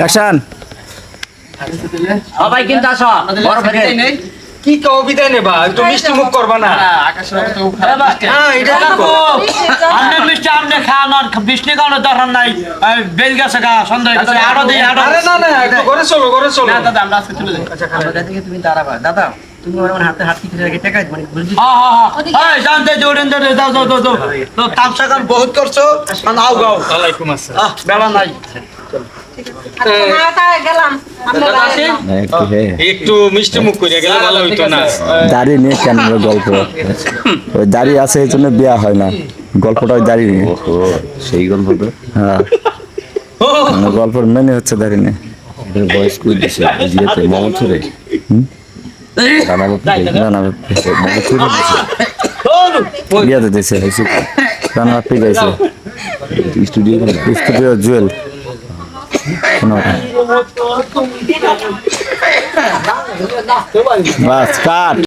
action সবাই কিন্তু আসো বড় ভাই নেই কি কবিতা নেবা একটু মিষ্টি মুখ করবা না হ্যাঁ এটা আমনে মিষ্টি আমনে খান আর বৃষ্টি কারণে দরকার নাই বেল গেছে গা সন্দেহ গেছে আরো দিই আরো আরে না না একটু ঘরে চলো দাদা আমরা আজকে চলে যাই আমাদের থেকে তুমি দাঁড়াবা দাদা তুমি আমার হাতে হাত কিছু রেখে টাকা মানে বুঝলি হ্যাঁ জানতে জোরেন জোরে দাও দাও দাও তো তামসা গান বহুত করছো নাও গাও ওয়ালাইকুম আসসালাম বেলা নাই একটু মিষ্টি মুখ করে গেলে ভালো হইতো না দাড়ি নিয়ে কেন গল্প ওই দাড়ি আছে এই জন্য বিয়া হয় না গল্পটা ওই দাড়ি নিয়ে সেই গল্প তো হ্যাঁ গল্পের মেনে হচ্ছে দাড়ি নিয়ে এদের বয়স কই দিছে জিয়াতে মামা ছড়ে রানা বাপি রানা বিয়াতে দিয়েছে রানা বাপি গাইছে স্টুডিও জুয়েল বাস কাট